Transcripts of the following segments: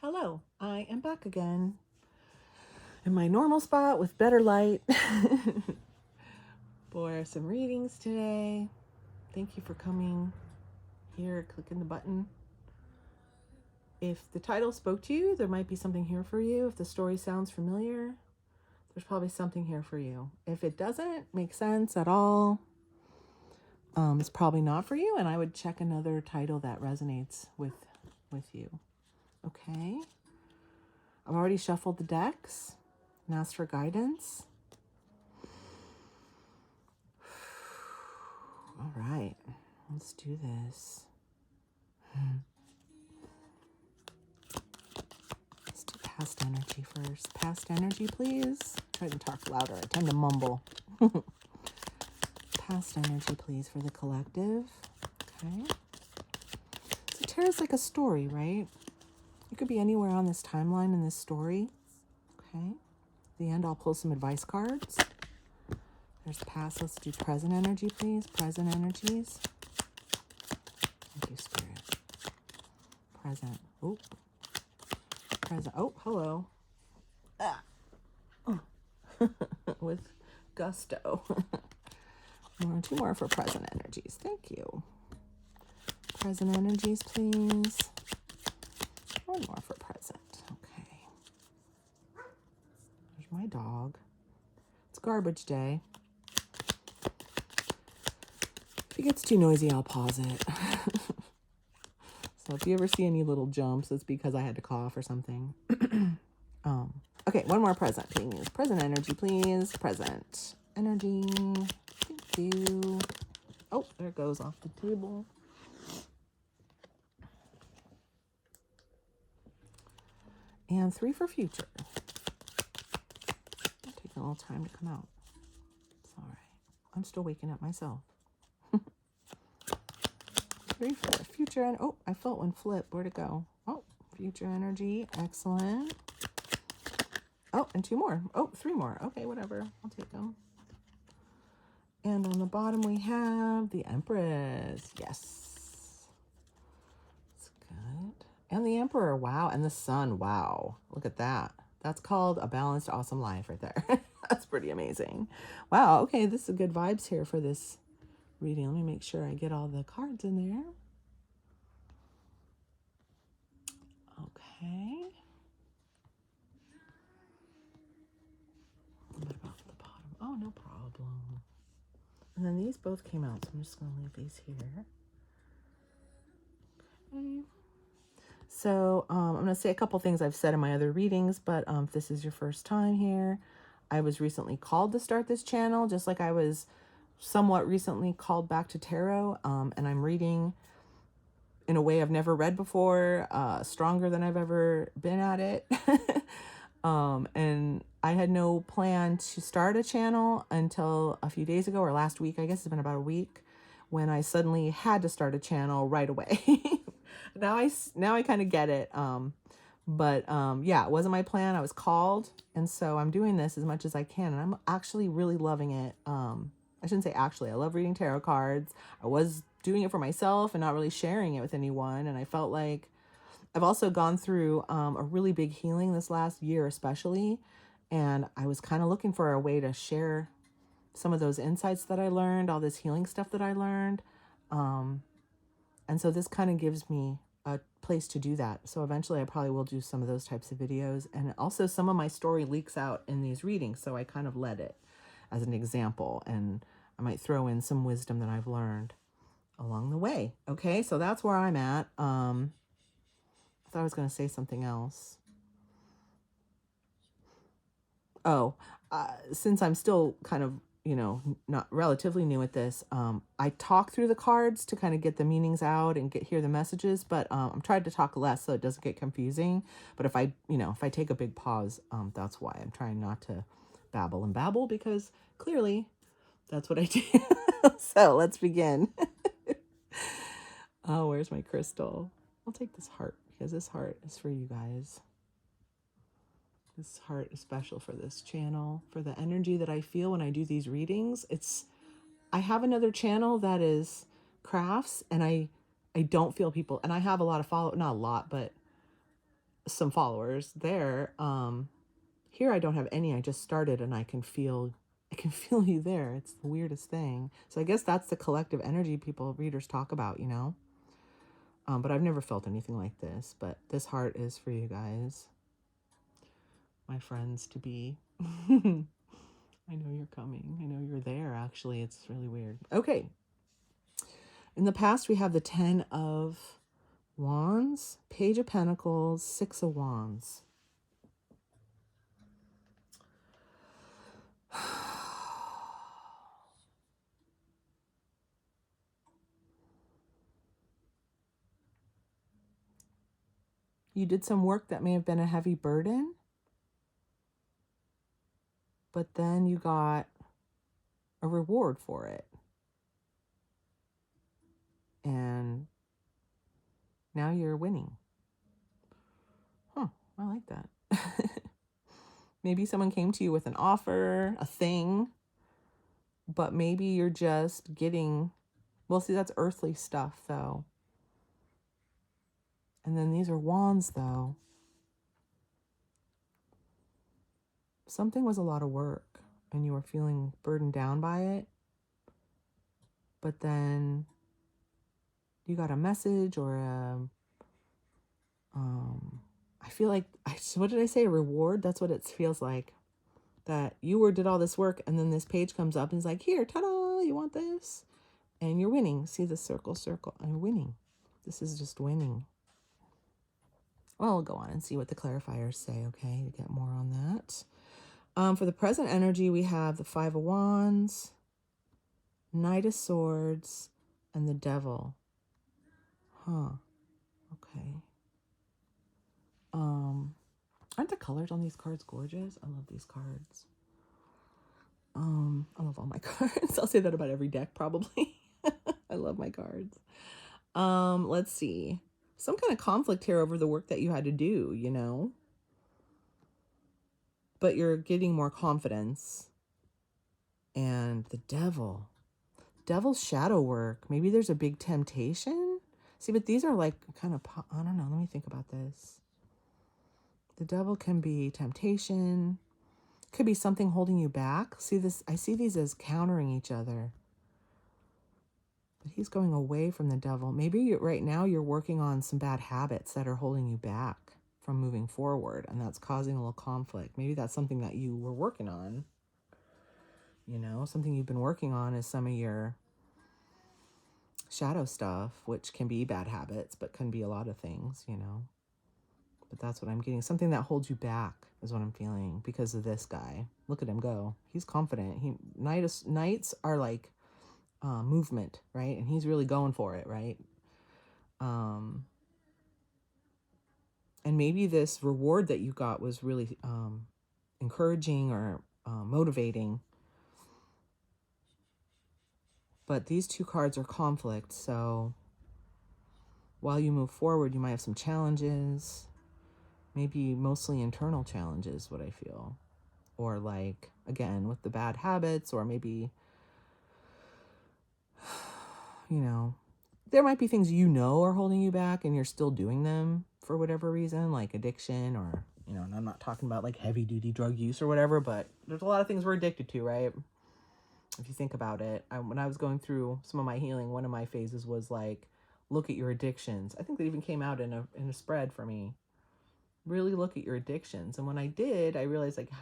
Hello, I am back again in my normal spot with better light for some readings today. Thank you for coming here, clicking the button. If the title spoke to you, there might be something here for you. If the story sounds familiar, there's probably something here for you. If it doesn't make sense at all, it's probably not for you, and I would check another title that resonates with you. Okay. I've already shuffled the decks and asked for guidance. All right, let's do this. Let's do past energy first. Past energy, please. Try to talk louder. I tend to mumble. Past energy, please, for the collective. Okay. So tarot's like a story, right? You could be anywhere on this timeline in this story. Okay. At the end, I'll pull some advice cards. There's past. Let's do present energy, please. Present energies. Thank you, Spirit. Present. Oh. Present. Oh, hello. Ah. With gusto. Two more for present energies. Thank you. Present energies, please. One more for present. Okay. There's my dog. It's garbage day. If it gets too noisy, I'll pause it. So if you ever see any little jumps, it's because I had to cough or something. Okay, one more present, please. Present energy, please. Present energy. Thank you. Oh, there it goes off the table. And 3 for future. It'll take a little time to come out. It's all right. I'm still waking up myself. 3 for future. And oh, I felt one flip. Where'd it go? Oh, future energy. Excellent. Oh, and 2 more. Oh, 3 more. Okay, whatever. I'll take them. And on the bottom we have the Empress. Yes. That's good. And the Emperor. Wow. And the Sun. Wow. Look at that. That's called a balanced, awesome life right there. That's pretty amazing. Wow. Okay, this is good vibes here for this reading. Let me make sure I get all the cards in there. Okay. What about the bottom? Oh, no problem. And then these both came out, so I'm just going to leave these here. Okay. So I'm going to say a couple things I've said in my other readings, but if this is your first time here, I was recently called to start this channel, just like I was somewhat recently called back to tarot, and I'm reading in a way I've never read before, stronger than I've ever been at it. And I had no plan to start a channel until a few days ago, or last week. I guess it's been about a week, when I suddenly had to start a channel right away. Now I kind of get it. But yeah, it wasn't my plan. I was called, and so I'm doing this as much as I can, and I'm actually really loving it. I shouldn't say actually. I love reading tarot cards. I was doing it for myself and not really sharing it with anyone, and I felt like I've also gone through a really big healing this last year, especially, and I was kind of looking for a way to share some of those insights that I learned, all this healing stuff that I learned. And so this kind of gives me a place to do that. So eventually I probably will do some of those types of videos. And also some of my story leaks out in these readings. So I kind of let it as an example. And I might throw in some wisdom that I've learned along the way. Okay, so that's where I'm at. I thought I was going to say something else. Oh, since I'm still kind of, not relatively new at this, I talk through the cards to kind of get the meanings out and hear the messages, but I'm trying to talk less so it doesn't get confusing. But if I take a big pause, that's why I'm trying not to babble and babble, because clearly that's what I do. So let's begin. Oh, where's my crystal? I'll take this heart, because this heart is for you guys. This heart is special for this channel, for the energy that I feel when I do these readings. I have another channel that is crafts, and I don't feel people, and I have a lot of not a lot, but some followers there. Here I don't have any. I just started and I can feel you there. It's the weirdest thing. So I guess that's the collective energy people readers talk about, you know. But I've never felt anything like this. But this heart is for you guys, my friends to be. I know you're coming. I know you're there, actually. It's really weird. Okay. In the past, we have the 10 of Wands, Page of Pentacles, 6 of Wands. You did some work that may have been a heavy burden, but then you got a reward for it. And now you're winning. Huh, I like that. Maybe someone came to you with an offer, a thing, but maybe you're just getting, well, see, that's earthly stuff, though. And then these are wands, though. Something was a lot of work, and you were feeling burdened down by it. But then you got a message or I feel like, what did I say? A reward? That's what it feels like. That you did all this work, and then this page comes up and is like, here, ta-da, you want this? And you're winning. See the circle, and you're winning. This is just winning. Well, I'll go on and see what the clarifiers say, okay, to get more on that. For the present energy, we have the 5 of Wands, Knight of Swords, and the Devil. Huh. Okay. Aren't the colors on these cards gorgeous? I love these cards. I love all my cards. I'll say that about every deck, probably. I love my cards. Let's see. Some kind of conflict here over the work that you had to do, you know? But you're getting more confidence. And the Devil. Devil's shadow work. Maybe there's a big temptation. See, but these are like kind of, I don't know. Let me think about this. The Devil can be temptation. Could be something holding you back. See this? I see these as countering each other. But he's going away from the Devil. Maybe right now you're working on some bad habits that are holding you back from moving forward, and that's causing a little conflict. Maybe that's something that you were working on. You know, something you've been working on is some of your shadow stuff, which can be bad habits, but can be a lot of things, you know. But that's what I'm getting. Something that holds you back is what I'm feeling because of this guy. Look at him go. He's confident. Knights are like movement, right? And he's really going for it, right? And maybe this reward that you got was really encouraging or motivating. But these two cards are conflict, so while you move forward, you might have some challenges. Maybe mostly internal challenges, what I feel. Or like, again, with the bad habits, or maybe, you know, there might be things you know are holding you back and you're still doing them for whatever reason, like addiction or, you know, and I'm not talking about like heavy duty drug use or whatever, but there's a lot of things we're addicted to, right? If you think about it, when I was going through some of my healing, one of my phases was like, look at your addictions. I think that even came out in a spread for me. Really look at your addictions. And when I did, I realized like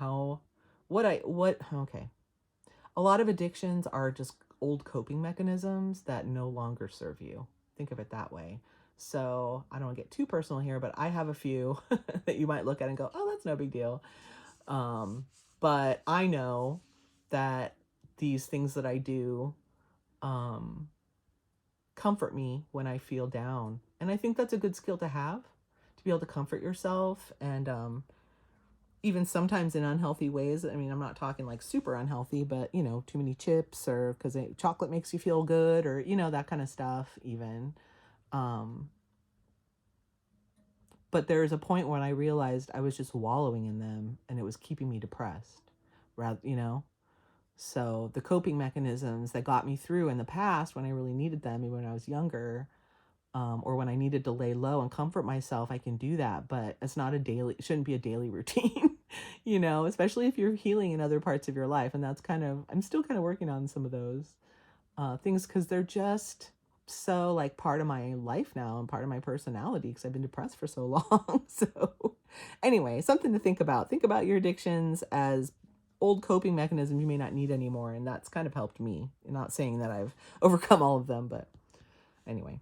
okay. A lot of addictions are just old coping mechanisms that no longer serve you. Think of it that way. So I don't want to get too personal here, but I have a few that you might look at and go, oh, that's no big deal. But I know that these things that I do comfort me when I feel down. And I think that's a good skill to have, to be able to comfort yourself. And even sometimes in unhealthy ways. I mean, I'm not talking like super unhealthy, but, you know, too many chips or because chocolate makes you feel good or, you know, that kind of stuff even. But there was a point when I realized I was just wallowing in them and it was keeping me depressed, rather, you know. So the coping mechanisms that got me through in the past when I really needed them, even when I was younger, or when I needed to lay low and comfort myself, I can do that. But it's not a daily, it shouldn't be a daily routine, you know, especially if you're healing in other parts of your life. And that's kind of, I'm still kind of working on some of those things because they're just so like part of my life now and part of my personality because I've been depressed for so long. So anyway, something to think about. Think about your addictions as old coping mechanisms you may not need anymore. And that's kind of helped me. I'm not saying that I've overcome all of them, but anyway.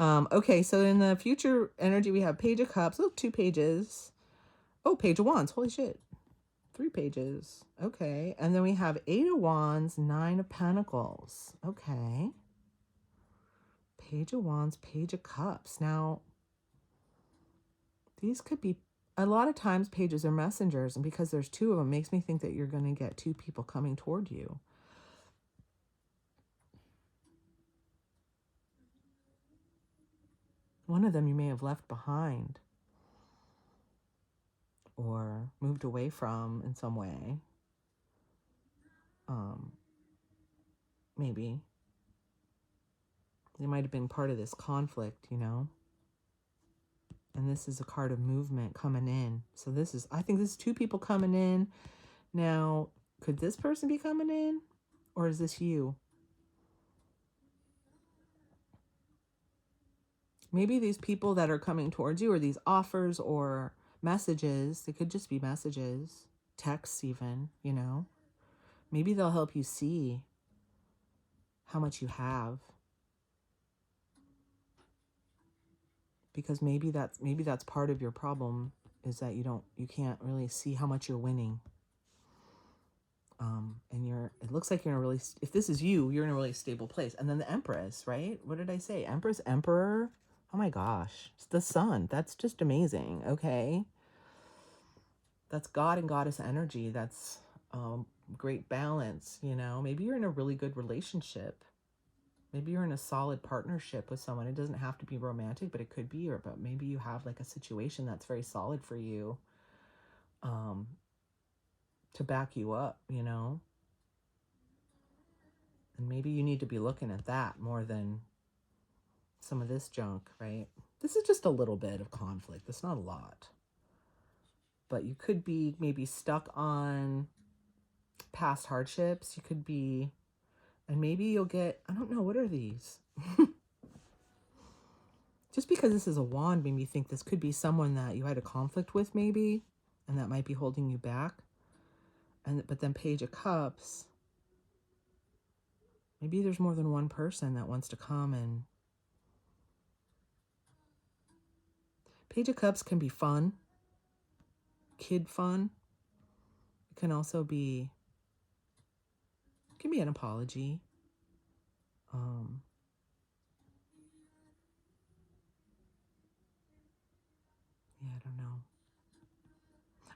Okay, so in the future energy, we have Page of Cups. Oh, 2 pages. Oh, Page of Wands. Holy shit. 3 pages. Okay. And then we have 8 of Wands, 9 of Pentacles. Okay. Page of Wands, Page of Cups. Now, these could be, a lot of times pages are messengers, and because there's 2 of them, makes me think that you're going to get 2 people coming toward you. One of them you may have left behind or moved away from in some way. Maybe they might have been part of this conflict, you know. And this is a card of movement coming in. So this is, I think this is 2 people coming in. Now, could this person be coming in? Or is this you? Maybe these people that are coming towards you, or these offers or messages, they could just be messages, texts even, you know. Maybe they'll help you see how much you have. Because maybe that's part of your problem, is that you can't really see how much you're winning. And it looks like you're in a really, if this is you, you're in a really stable place. And then the Empress, right? What did I say? Empress, Emperor. Oh my gosh. It's the Sun. That's just amazing. Okay. That's God and Goddess energy. That's great balance, you know. Maybe you're in a really good relationship. Maybe you're in a solid partnership with someone. It doesn't have to be romantic, but it could be. But maybe you have like a situation that's very solid for you, to back you up, you know. And maybe you need to be looking at that more than some of this junk, right? This is just a little bit of conflict. It's not a lot. But you could be maybe stuck on past hardships. You could be, and maybe you'll get, I don't know, what are these? Just because this is a wand made me think this could be someone that you had a conflict with maybe, and that might be holding you back. But then Page of Cups, maybe there's more than one person that wants to come. And Page of Cups can be fun, kid fun. It can also be, it can be an apology. Yeah, I don't know.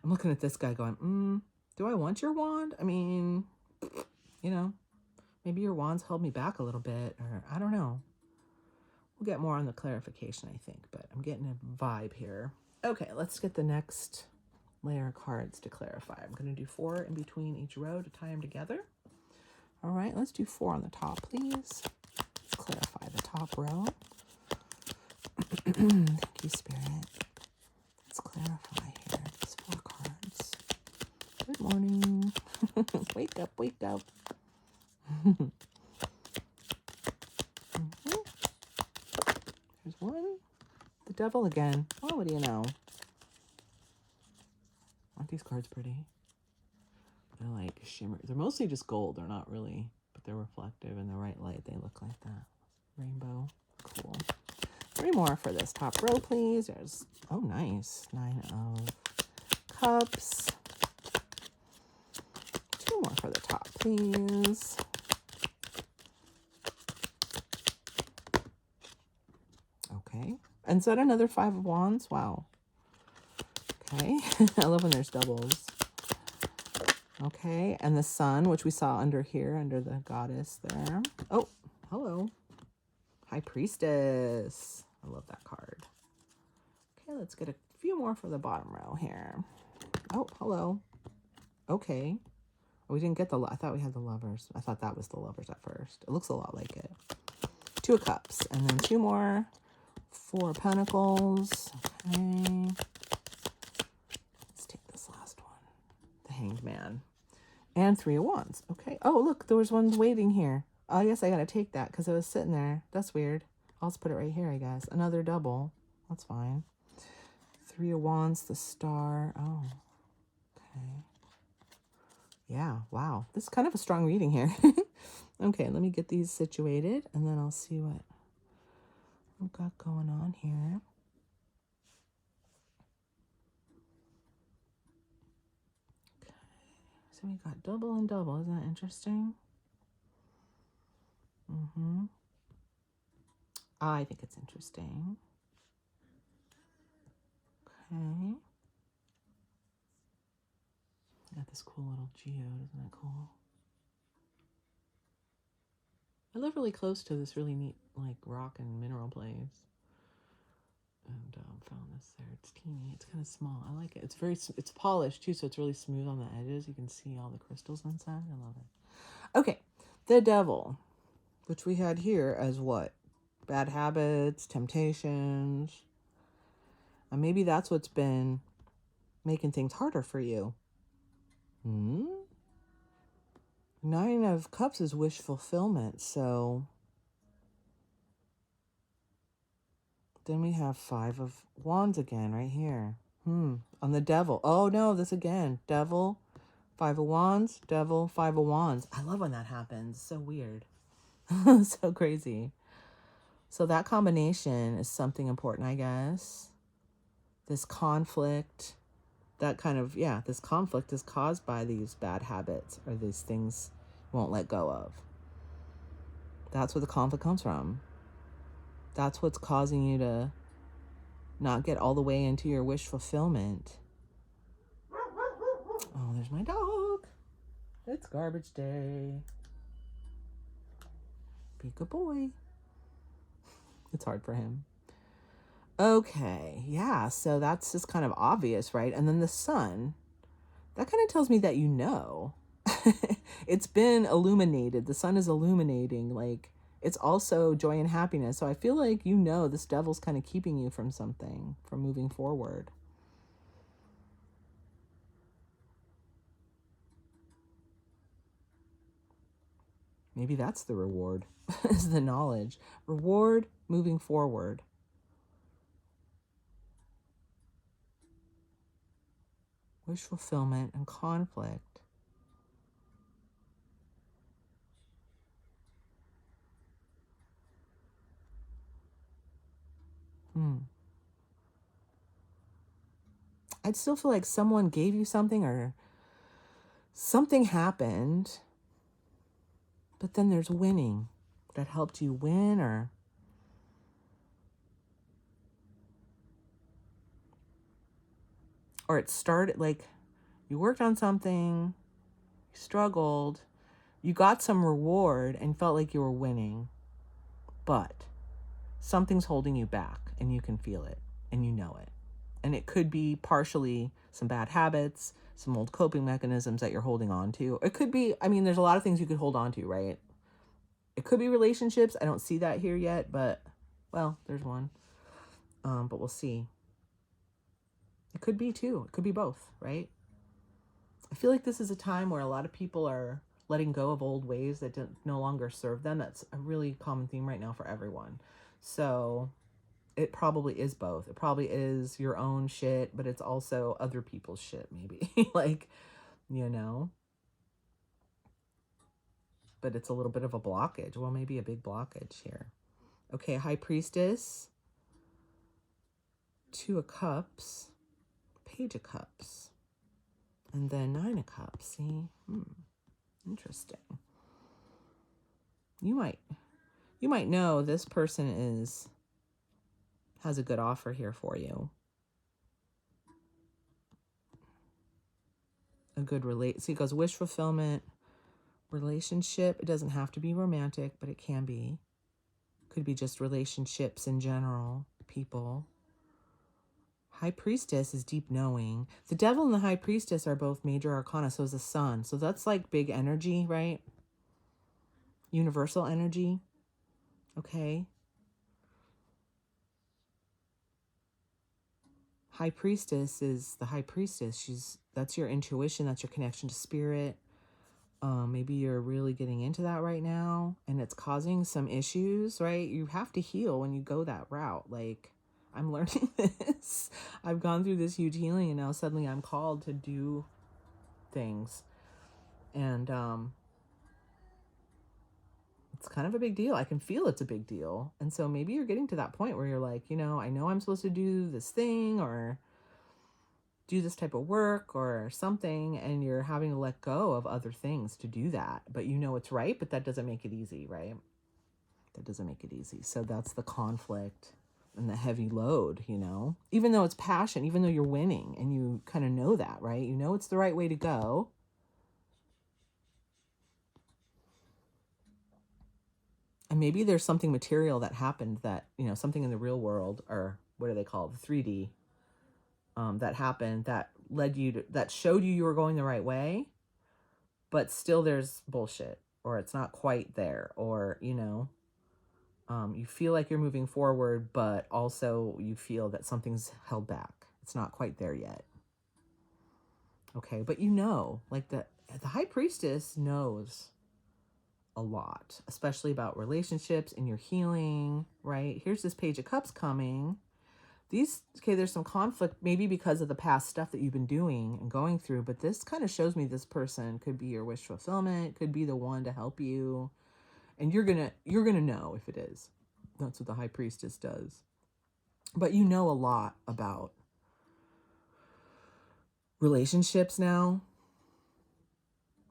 I'm looking at this guy going, do I want your wand? I mean, you know, maybe your wand's held me back a little bit, or I don't know. We'll get more on the clarification, I think, but I'm getting a vibe here. Okay, let's get the next layer of cards to clarify. I'm going to do 4 in between each row to tie them together. All right, let's do 4 on the top, please. Let's clarify the top row. Thank you, Spirit. Let's clarify here these 4 cards. Good morning. Wake up, wake up. There's one. The Devil again. Oh, what do you know? Aren't these cards pretty? They're like shimmer. They're mostly just gold. They're not really, but they're reflective in the right light. They look like that. Rainbow. Cool. 3 more for this top row, please. There's, oh, nice. 9 of Cups. 2 more for the top, please. Okay. And is that another 5 of Wands? Wow. Okay. I love when there's doubles. Okay. And the Sun, which we saw under here, under the Goddess there. Oh, hello. High Priestess. I love that card. Okay, let's get a few more for the bottom row here. Oh, hello. Okay. Oh, we didn't get I thought we had the Lovers. I thought that was the Lovers at first. It looks a lot like it. 2 of Cups. And then 2 more Four of Pentacles. Okay. Let's take this last one. The Hanged Man. And Three of Wands. Okay. Oh, look, there was one waiting here. Oh, I guess I got to take that because it was sitting there. That's weird. I'll just put it right here, I guess. Another double. That's fine. Three of Wands, the Star. Oh, okay. Yeah, wow. This is kind of a strong reading here. Okay, let me get these situated, and then I'll see what I've got going on here. Okay, so we got double and double. Isn't that interesting? I think it's interesting. Okay. Got this cool little geode. Isn't that cool? I live really close to this really neat, like, rock and mineral place. And found this there. It's teeny. It's kind of small. I like it. It's polished too, so it's really smooth on the edges. You can see all the crystals inside. I love it. Okay, the Devil, which we had here as what? Bad habits, temptations. And maybe that's what's been making things harder for you. Nine of Cups is wish fulfillment, so then we have Five of Wands again right here. On the Devil. Oh no, this again. Devil, Five of Wands, Devil, Five of Wands. I love when that happens. So weird. So crazy. So that combination is something important, I guess. This conflict, that kind of, yeah, this conflict is caused by these bad habits or these things you won't let go of. That's where the conflict comes from. That's what's causing you to not get all the way into your wish fulfillment. Oh, there's my dog. It's garbage day. Be a good boy. It's hard for him. Okay, yeah, so that's just kind of obvious, right? And then the Sun, that kind of tells me that you know. It's been illuminated. The Sun is illuminating. Like, it's also joy and happiness. So I feel like you know this Devil's kind of keeping you from something, from moving forward. Maybe that's the reward, is the knowledge. Reward, moving forward. Wish fulfillment and conflict. I'd still feel like someone gave you something or something happened, but then there's winning that helped you win, or it started, like, you worked on something, you struggled, you got some reward and felt like you were winning, but something's holding you back and you can feel it and you know it. And it could be partially some bad habits, some old coping mechanisms that you're holding on to. It could be, I mean, there's a lot of things you could hold on to, right? It could be relationships. I don't see that here yet, but, well, there's one. But we'll see. It could be too. It could be both, right? I feel like this is a time where a lot of people are letting go of old ways that no longer serve them. That's a really common theme right now for everyone. So it probably is both. It probably is your own shit, but it's also other people's shit, maybe. Like, you know. But it's a little bit of a blockage. Well, maybe a big blockage here. Okay, High Priestess. Two of Cups. Page of Cups. And then Nine of Cups. See? Interesting. You might know this person has a good offer here for you. A good see, it goes wish fulfillment, relationship. It doesn't have to be romantic, but it can be. Could be just relationships in general, people. High Priestess is deep knowing. The Devil and the High Priestess are both major arcana, so is the Sun. So that's like big energy, right? Universal energy. Okay. High Priestess is the High Priestess. That's your intuition. That's your connection to spirit. Maybe you're really getting into that right now and it's causing some issues, right? You have to heal when you go that route. Like, I'm learning this. I've gone through this huge healing and now suddenly I'm called to do things. And it's kind of a big deal. I can feel it's a big deal. And so maybe you're getting to that point where you're like, I know I'm supposed to do this thing or do this type of work or something, and you're having to let go of other things to do that. But it's right, but that doesn't make it easy, right? That doesn't make it easy. So that's the conflict and the heavy load, even though it's passion, even though you're winning and you kind of know that, right? It's the right way to go. And maybe there's something material that happened that, something in the real world, or what do they call it? The 3D, that happened that that showed you were going the right way, but still there's bullshit, or it's not quite there, or, you feel like you're moving forward, but also you feel that something's held back. It's not quite there yet. Okay. But like the High Priestess knows a lot, especially about relationships and your healing, right? Here's this Page of Cups coming. There's some conflict, maybe because of the past stuff that you've been doing and going through, but this kind of shows me this person could be your wish fulfillment, could be the one to help you. And you're gonna know if it is. That's what the High Priestess does. But a lot about relationships now,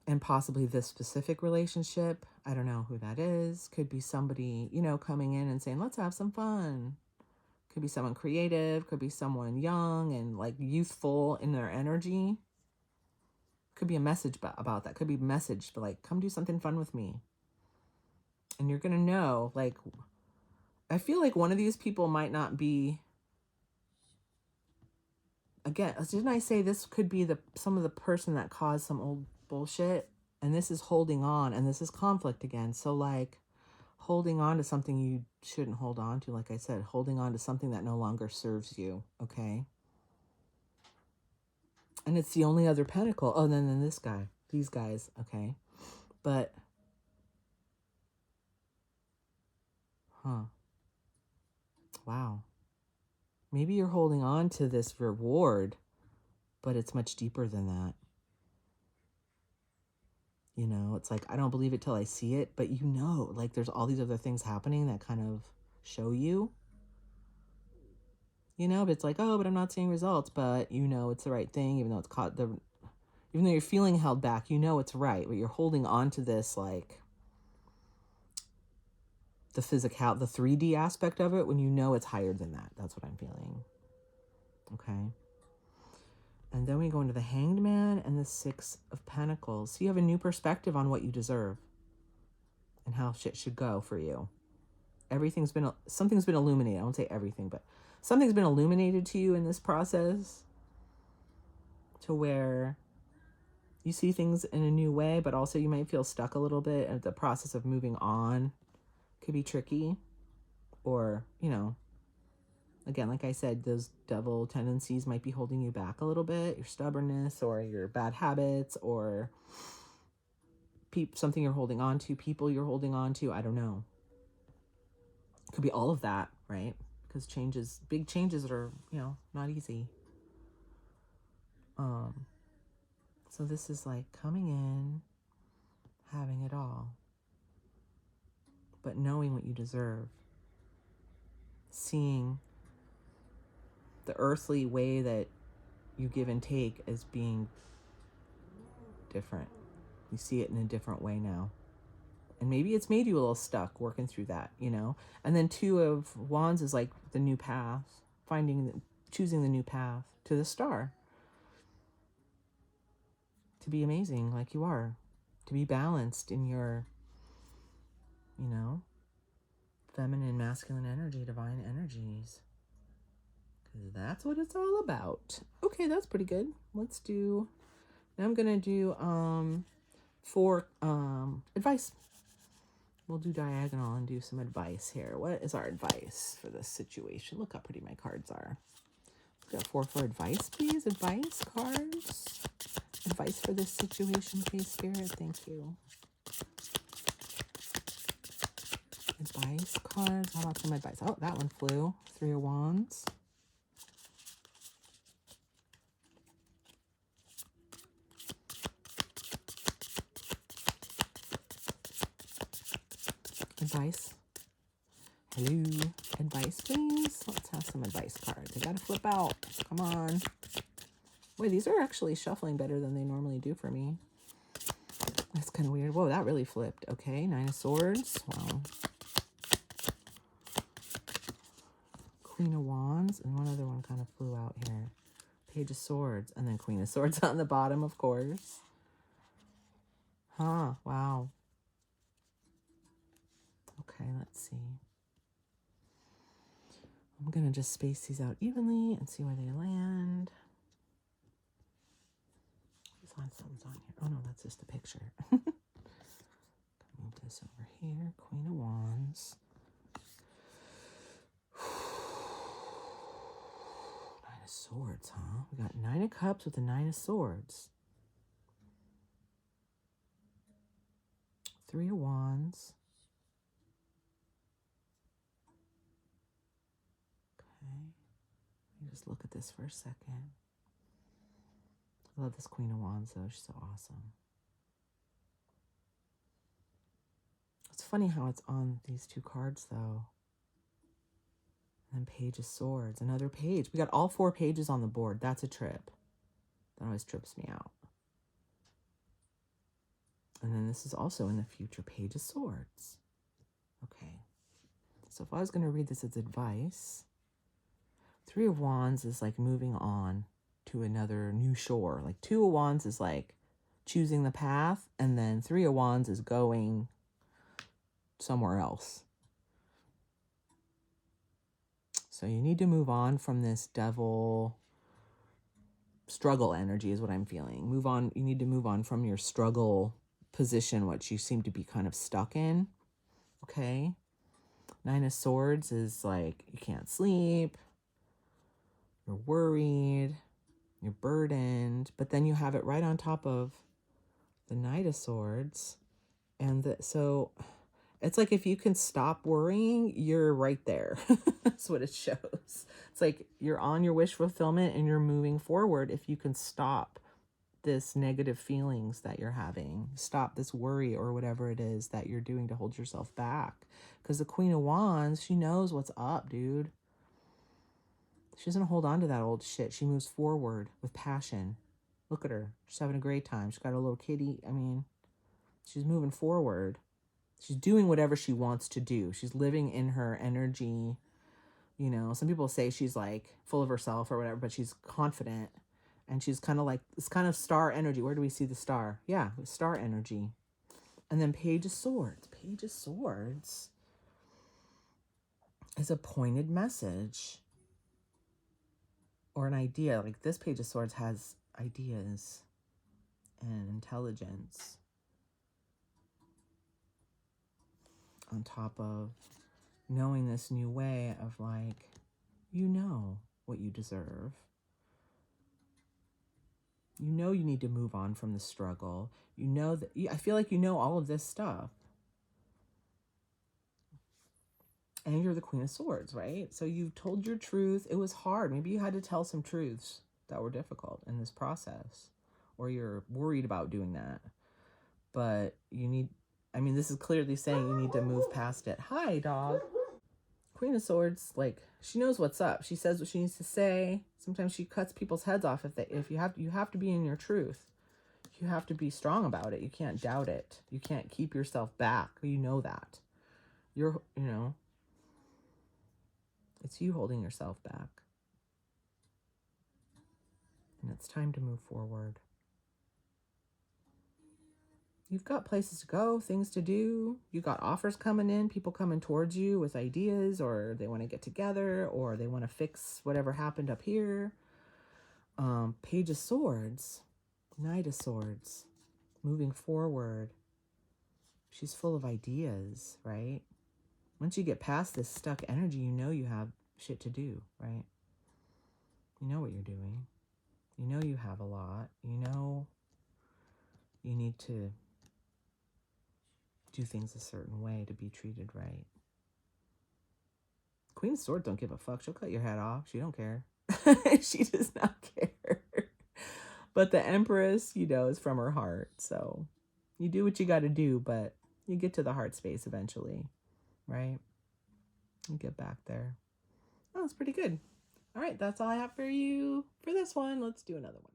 and possibly this specific relationship. I don't know who that is. Could be somebody, coming in and saying, let's have some fun. Could be someone creative. Could be someone young and like youthful in their energy. Could be a message about that. Could be a message, but like, come do something fun with me. And you're going to know, like, I feel like one of these people might not be, again, didn't I say this could be some of the person that caused some old bullshit, and this is holding on, and this is conflict again. So like holding on to something you shouldn't hold on to, like I said, holding on to something that no longer serves you, okay? And it's the only other pentacle. Oh, then this guy, these guys, okay? But, wow. Maybe you're holding on to this reward, but it's much deeper than that. It's like, I don't believe it till I see it, but like there's all these other things happening that kind of show you, but it's like, oh, but I'm not seeing results, but it's the right thing, even though even though you're feeling held back, it's right, but you're holding on to this, like the 3D aspect of it, when it's higher than that. That's what I'm feeling. Okay. And then we go into the Hanged Man and the 6 of Pentacles. So you have a new perspective on what you deserve and how shit should go for you. Something's been illuminated. I won't say everything, but something's been illuminated to you in this process, to where you see things in a new way, but also you might feel stuck a little bit, and the process of moving on could be tricky. Or, again, like I said, those devil tendencies might be holding you back a little bit, your stubbornness or your bad habits, or something you're holding on to, people you're holding on to. I don't know. It could be all of that, right? Because big changes are, not easy. So this is like coming in, having it all, but knowing what you deserve, seeing the earthly way that you give and take as being different. You see it in a different way now. And maybe it's made you a little stuck working through that, And then 2 of Wands is like the new path, choosing the new path to the star. To be amazing like you are. To be balanced in your, feminine, masculine energy, divine energies. Because that's what it's all about. Okay, that's pretty good. Now I'm going to do for advice. We'll do diagonal and do some advice here. What is our advice for this situation? Look how pretty my cards are. Got 4 for advice, please. Advice cards. Advice for this situation, please, Spirit. Thank you. Advice cards. How about some advice? Oh, that one flew. 3 of Wands. Advice. Hello. Advice, please. Let's have some advice cards. I gotta flip out. Come on. Wait, these are actually shuffling better than they normally do for me. That's kind of weird. Whoa, that really flipped. Okay, 9 of Swords. Wow. Queen of Wands. And one other one kind of flew out here. Page of Swords. And then Queen of Swords on the bottom, of course. Huh, wow. Okay, let's see. I'm going to just space these out evenly and see where they land. Something's on here. Oh, no, that's just a picture. Move this over here. Queen of Wands. 9 of Swords, huh? We got 9 of Cups with the 9 of Swords. 3 of Wands. Okay. Let me just look at this for a second. I love this Queen of Wands, though. She's so awesome. It's funny how it's on these 2 cards, though. And then Page of Swords. Another page. We got all 4 pages on the board. That's a trip. That always trips me out. And then this is also in the future. Page of Swords. Okay. So if I was going to read this as advice, 3 of Wands is like moving on to another new shore. Like 2 of Wands is like choosing the path, and then 3 of Wands is going somewhere else. So you need to move on from this devil struggle energy is what I'm feeling. Move on. You need to move on from your struggle position, which you seem to be kind of stuck in. Okay. 9 of Swords is like you can't sleep. You're worried. You're burdened, but then you have it right on top of the Knight of Swords. And so it's like if you can stop worrying, you're right there. That's what it shows. It's like you're on your wish fulfillment and you're moving forward if you can stop this negative feelings that you're having. Stop this worry or whatever it is that you're doing to hold yourself back. Because the Queen of Wands, she knows what's up, dude. She doesn't hold on to that old shit. She moves forward with passion. Look at her. She's having a great time. She's got a little kitty. I mean, she's moving forward. She's doing whatever she wants to do. She's living in her energy. You know, some people say she's like full of herself or whatever, but she's confident. And she's kind of like this kind of star energy. Where do we see the star? Yeah, star energy. And then Page of Swords. Page of Swords is a pointed message. Or an idea. Like this Page of Swords has ideas and intelligence on top of knowing this new way of like, you know what you deserve. You know you need to move on from the struggle. You know that, I feel like you know all of this stuff. And you're the Queen of Swords, right? So you've told your truth. It was hard. Maybe you had to tell some truths that were difficult in this process. Or you're worried about doing that. But you need, I mean, this is clearly saying you need to move past it. Hi, dog. Queen of Swords, like, she knows what's up. She says what she needs to say. Sometimes she cuts people's heads off if you have to be in your truth. You have to be strong about it. You can't doubt it. You can't keep yourself back. You know that. You know, it's you holding yourself back. And it's time to move forward. You've got places to go, things to do. You got offers coming in, people coming towards you with ideas, or they want to get together, or they want to fix whatever happened up here. Page of Swords, Knight of Swords, moving forward. She's full of ideas, right? Once you get past this stuck energy, you know you have shit to do, right? You know what you're doing. You know you have a lot. You know you need to do things a certain way to be treated right. Queen of Swords don't give a fuck. She'll cut your head off. She don't care. She does not care. But the Empress, you know, is from her heart. So you do what you got to do, but you get to the heart space eventually, right? You get back there. Oh, it's pretty good. All right, that's all I have for you for this one. Let's do another one.